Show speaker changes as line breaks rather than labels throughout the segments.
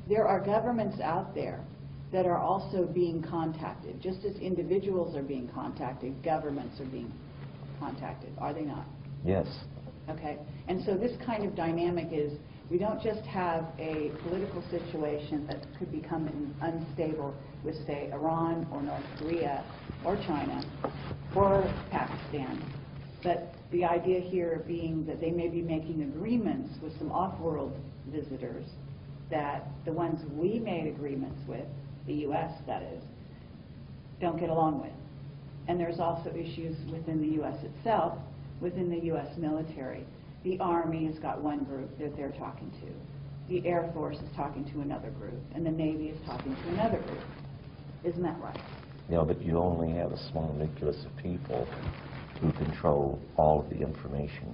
there are governments out there that are also being contacted. Just as individuals are being contacted, governments are being contacted, are they not?
Yes.
Okay, and so this kind of dynamic is, we don't just have a political situation that could become unstable with, say, Iran or North Korea or China or Pakistan, but the idea here being that they may be making agreements with some off-world visitors that the ones we made agreements with, the U.S. that is, don't get along with. And there's also issues within the U.S. itself, within the U.S. military. The Army has got one group that they're talking to. The Air Force is talking to another group. And the Navy is talking to another group. Isn't that right?
Yeah, but you only have a small nucleus of people who control all of the information.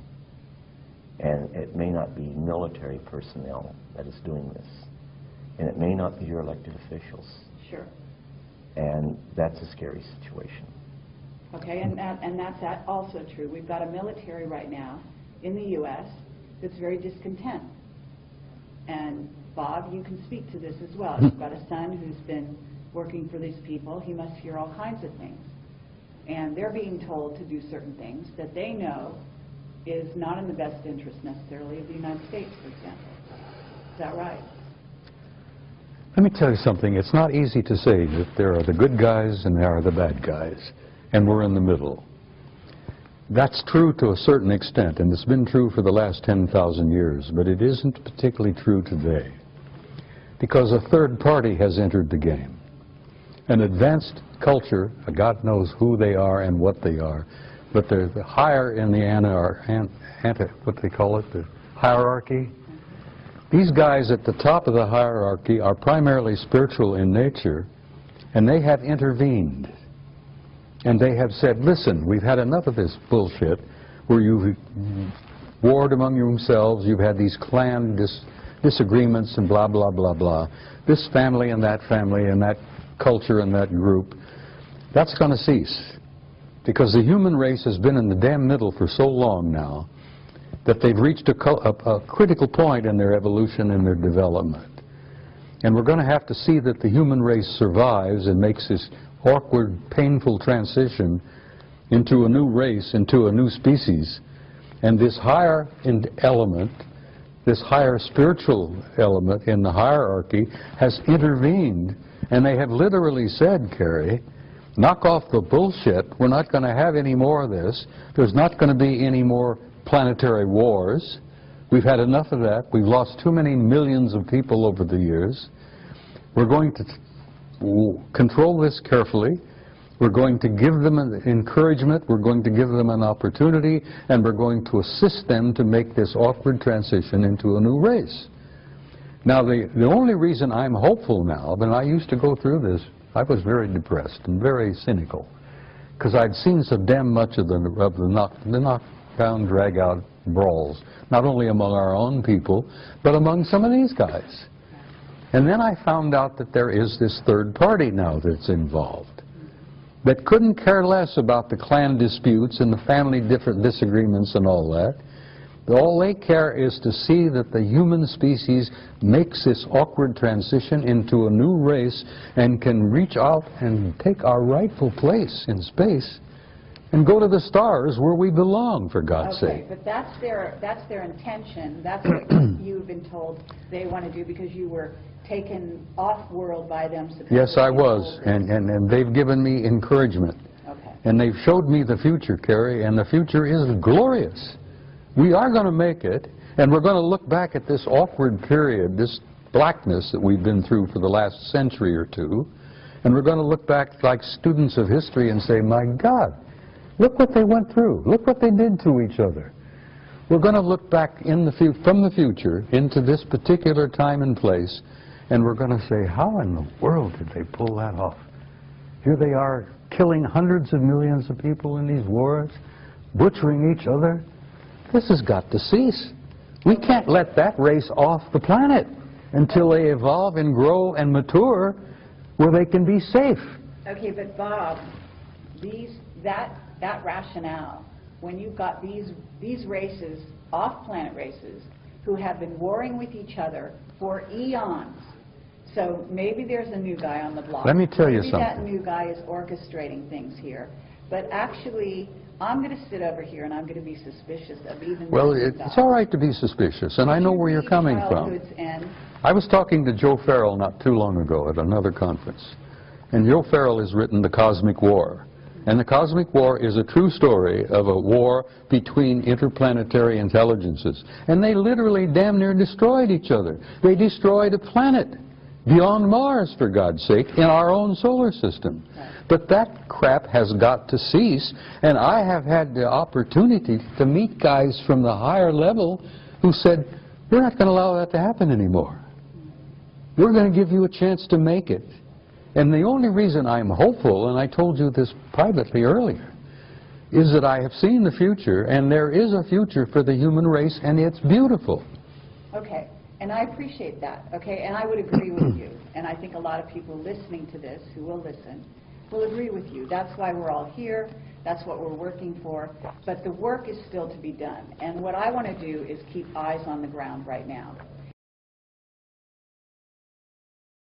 And it may not be military personnel that is doing this. And it may not be your elected officials.
Sure.
And that's a scary situation.
Okay, and that's also true. We've got a military right now in the U.S. that's very discontent. And Bob, you can speak to this as well. You've got a son who's been working for these people. He must hear all kinds of things. And they're being told to do certain things that they know is not in the best interest necessarily of the United States, for example. Is that right?
Let me tell you something. It's not easy to say that there are the good guys and there are the bad guys, and we're in the middle. That's true to a certain extent, and it's been true for the last 10,000 years, but it isn't particularly true today, because a third party has entered the game. An advanced culture, God knows who they are and what they are, but they're the higher in the what they call it, the hierarchy. These guys at the top of the hierarchy are primarily spiritual in nature, and they have intervened. And they have said, listen, we've had enough of this bullshit where you've warred among yourselves, you've had these clan disagreements and blah, blah, blah, blah. This family and that culture and that group, that's going to cease. Because the human race has been in the damn middle for so long now that they've reached a critical point in their evolution and their development. And we're going to have to see that the human race survives and makes this awkward, painful transition into a new race, into a new species. And this higher element, this higher spiritual element in the hierarchy has intervened, and they have literally said, Carrie, knock off the bullshit, we're not going to have any more of this, there's not going to be any more planetary wars, we've had enough of that, we've lost too many millions of people over the years, we're going to control this carefully, we're going to give them an encouragement, we're going to give them an opportunity, and we're going to assist them to make this awkward transition into a new race. Now the only reason I'm hopeful now, when I used to go through this, I was very depressed and very cynical, because I'd seen so damn much of the knockdown, drag-out brawls, not only among our own people, but among some of these guys. And then I found out that there is this third party now that's involved, that couldn't care less about the clan disputes and the family disagreements and all that. All they care is to see that the human species makes this awkward transition into a new race and can reach out and take our rightful place in space and go to the stars where we belong, for God's sake.
Okay, but that's their intention. That's what you've been told they want to do, because you were taken off-world by them.
Yes, I was, and they've given me encouragement.
Okay.
And they've showed me the future, Carrie, and the future is glorious. We are going to make it, and we're going to look back at this awkward period, this blackness that we've been through for the last century or two, and we're going to look back like students of history and say, my God, look what they went through. Look what they did to each other. We're going to look back from the future into this particular time and place, and we're going to say, how in the world did they pull that off? Here they are killing hundreds of millions of people in these wars, butchering each other. This has got to cease. We can't let that race off the planet until they evolve and grow and mature where they can be safe.
Okay, but Bob, that rationale, when you've got these races, off-planet races, who have been warring with each other for eons, So maybe there's a new guy on the block.
Let me tell you
maybe that
something.
new guy is orchestrating things here. But actually, I'm going to sit over here and I'm going to be suspicious of even
Well,
this new
it's
guy.
all right to be suspicious, and I know where you're coming from.
Childhood's End.
I was talking to Joe Farrell not too long ago at another conference, and Joe Farrell has written The Cosmic War. And The Cosmic War is a true story of a war between interplanetary intelligences. And they literally damn near destroyed each other. They destroyed a planet beyond Mars, for God's sake, in our own solar system. But that crap has got to cease, and I have had the opportunity to meet guys from the higher level who said, we're not going to allow that to happen anymore. We're going to give you a chance to make it. And the only reason I'm hopeful, and I told you this privately earlier, is that I have seen the future, and there is a future for the human race, and it's beautiful.
Okay, and I appreciate that, okay, and I would agree with you. And I think a lot of people listening to this, who will listen, will agree with you. That's why we're all here. That's what we're working for. But the work is still to be done. And what I want to do is keep eyes on the ground right now.